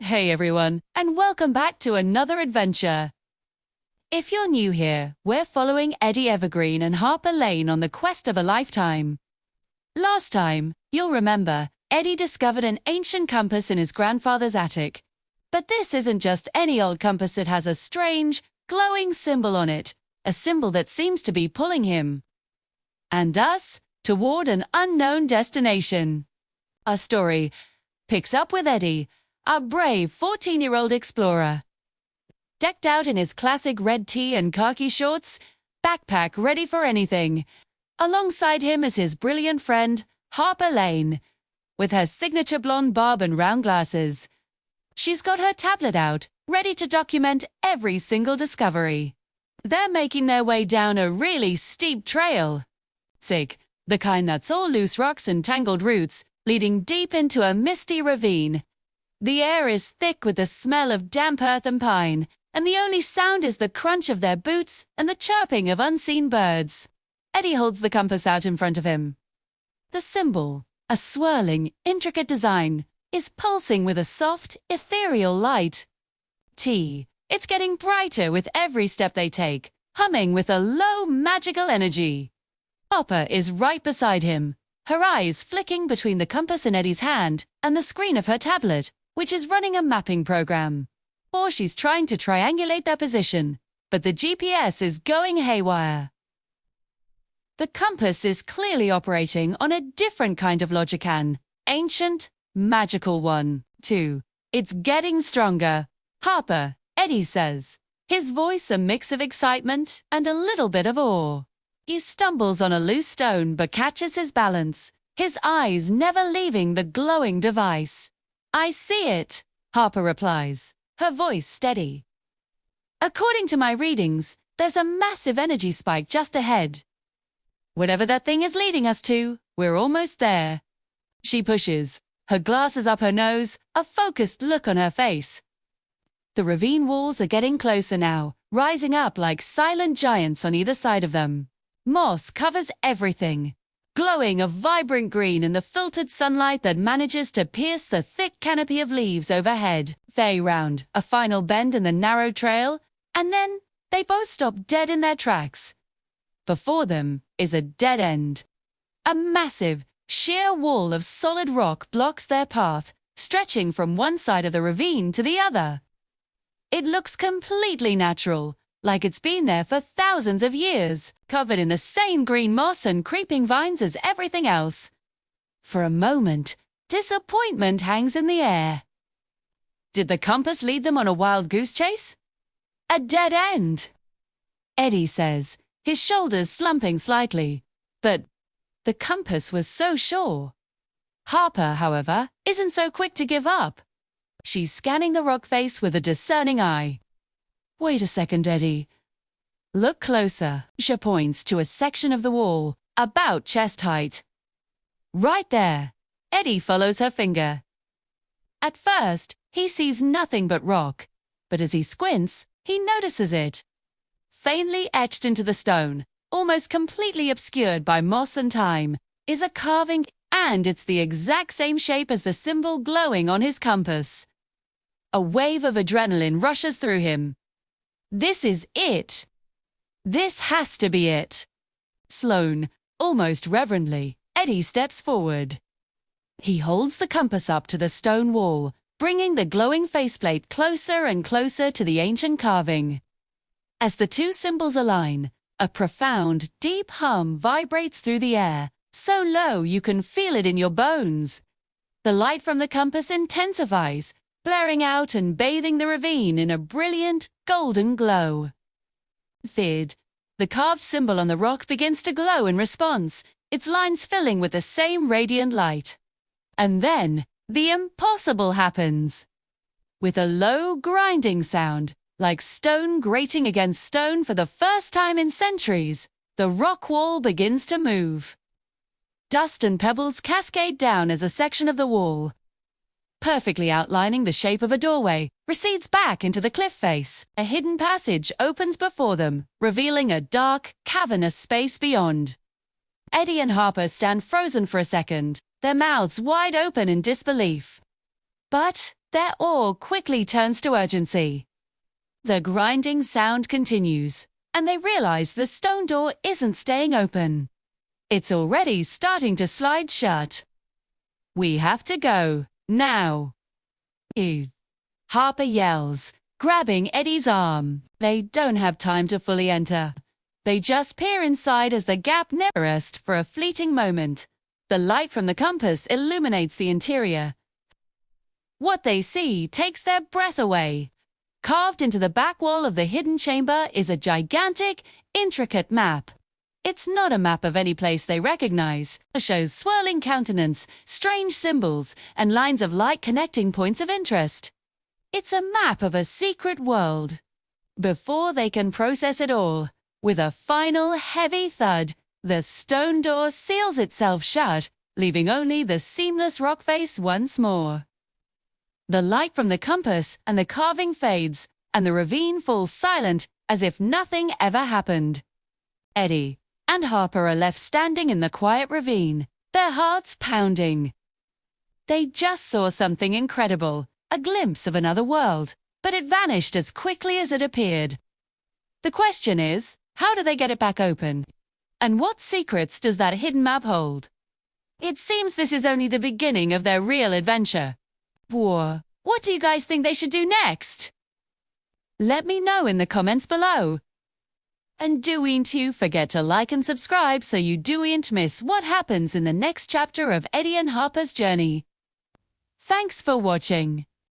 Hey everyone, and welcome back to another adventure. If you're new here, we're following Eddie Evergreen and Harper Lane on the quest of a lifetime. Last time, you'll remember, Eddie discovered an ancient compass in his grandfather's attic. But this isn't just any old compass, it has a strange, glowing symbol on it, a symbol that seems to be pulling him and us toward an unknown destination. Our story picks up with Eddie, a brave 14-year-old explorer. Decked out in his classic red tee and khaki shorts, backpack ready for anything. Alongside him is his brilliant friend, Harper Lane, with her signature blonde bob and round glasses. She's got her tablet out, ready to document every single discovery. They're making their way down a really steep trail. The kind that's all loose rocks and tangled roots, leading deep into a misty ravine. The air is thick with the smell of damp earth and pine, and the only sound is the crunch of their boots and the chirping of unseen birds. Eddie holds the compass out in front of him. The symbol, a swirling, intricate design, is pulsing with a soft, ethereal light. It's getting brighter with every step they take, humming with a low, magical energy. Harper is right beside him, her eyes flicking between the compass in Eddie's hand and the screen of her tablet, which is running a mapping program. Or she's trying to triangulate their position, but the GPS is going haywire. The compass is clearly operating on a different kind of logic, an ancient, magical one. It's getting stronger. Harper, Eddie says, his voice a mix of excitement and a little bit of awe. He stumbles on a loose stone but catches his balance, his eyes never leaving the glowing device. I see it, Harper replies, her voice steady. According to my readings, there's a massive energy spike just ahead. Whatever that thing is leading us to, we're almost there. She pushes, her glasses up her nose, a focused look on her face. The ravine walls are getting closer now, rising up like silent giants on either side of them. Moss covers everything, glowing a vibrant green in the filtered sunlight that manages to pierce the thick canopy of leaves overhead. They round a final bend in the narrow trail, and then they both stop dead in their tracks. Before them is a dead end. A massive, sheer wall of solid rock blocks their path, stretching from one side of the ravine to the other. It looks completely natural, like it's been there for thousands of years, covered in the same green moss and creeping vines as everything else. For a moment, disappointment hangs in the air. Did the compass lead them on a wild goose chase? A dead end, Eddie says, his shoulders slumping slightly. But the compass was so sure. Harper, however, isn't so quick to give up. She's scanning the rock face with a discerning eye. Wait a second, Eddie. Look closer. She points to a section of the wall, about chest height. Right there. Eddie follows her finger. At first, he sees nothing but rock, but as he squints, he notices it. Faintly etched into the stone, almost completely obscured by moss and thyme, is a carving, and it's the exact same shape as the symbol glowing on his compass. A wave of adrenaline rushes through him. This is it. This has to be it. Sloan, almost reverently, Eddie steps forward. He holds the compass up to the stone wall, bringing the glowing faceplate closer and closer to the ancient carving. As the two symbols align, a profound, deep hum vibrates through the air, so low you can feel it in your bones. The light from the compass intensifies, blaring out and bathing the ravine in a brilliant, golden glow. The carved symbol on the rock begins to glow in response, its lines filling with the same radiant light. And then, the impossible happens. With a low, grinding sound, like stone grating against stone for the first time in centuries, the rock wall begins to move. Dust and pebbles cascade down as a section of the wall, perfectly outlining the shape of a doorway, recedes back into the cliff face. A hidden passage opens before them, revealing a dark, cavernous space beyond. Eddie and Harper stand frozen for a second, their mouths wide open in disbelief. But Their awe quickly turns to urgency. The grinding sound continues, and they realize the stone door isn't staying open. It's already starting to slide shut. "We have to go, now!" Harper yells, grabbing Eddie's arm. They don't have time to fully enter. They just peer inside as the gap narrows for a fleeting moment. The light from the compass illuminates the interior. What they see takes their breath away. Carved into the back wall of the hidden chamber is a gigantic, intricate map. It's not a map of any place they recognize. It shows swirling countenance, strange symbols, and lines of light connecting points of interest. It's a map of a secret world. Before they can process it all, with a final heavy thud, the stone door seals itself shut, leaving only the seamless rock face once more. The light from the compass and the carving fades, and the ravine falls silent as if nothing ever happened. Eddie and Harper are left standing in the quiet ravine, their hearts pounding. They just saw something incredible, a glimpse of another world, but it vanished as quickly as it appeared. The question is, how do they get it back open? And what secrets does that hidden map hold? It seems this is only the beginning of their real adventure. Whoa, what do you guys think they should do next? Let me know in the comments below. And do'n't you forget to like and subscribe so you do'n't miss what happens in the next chapter of Eddie and Harper's journey. Thanks for watching.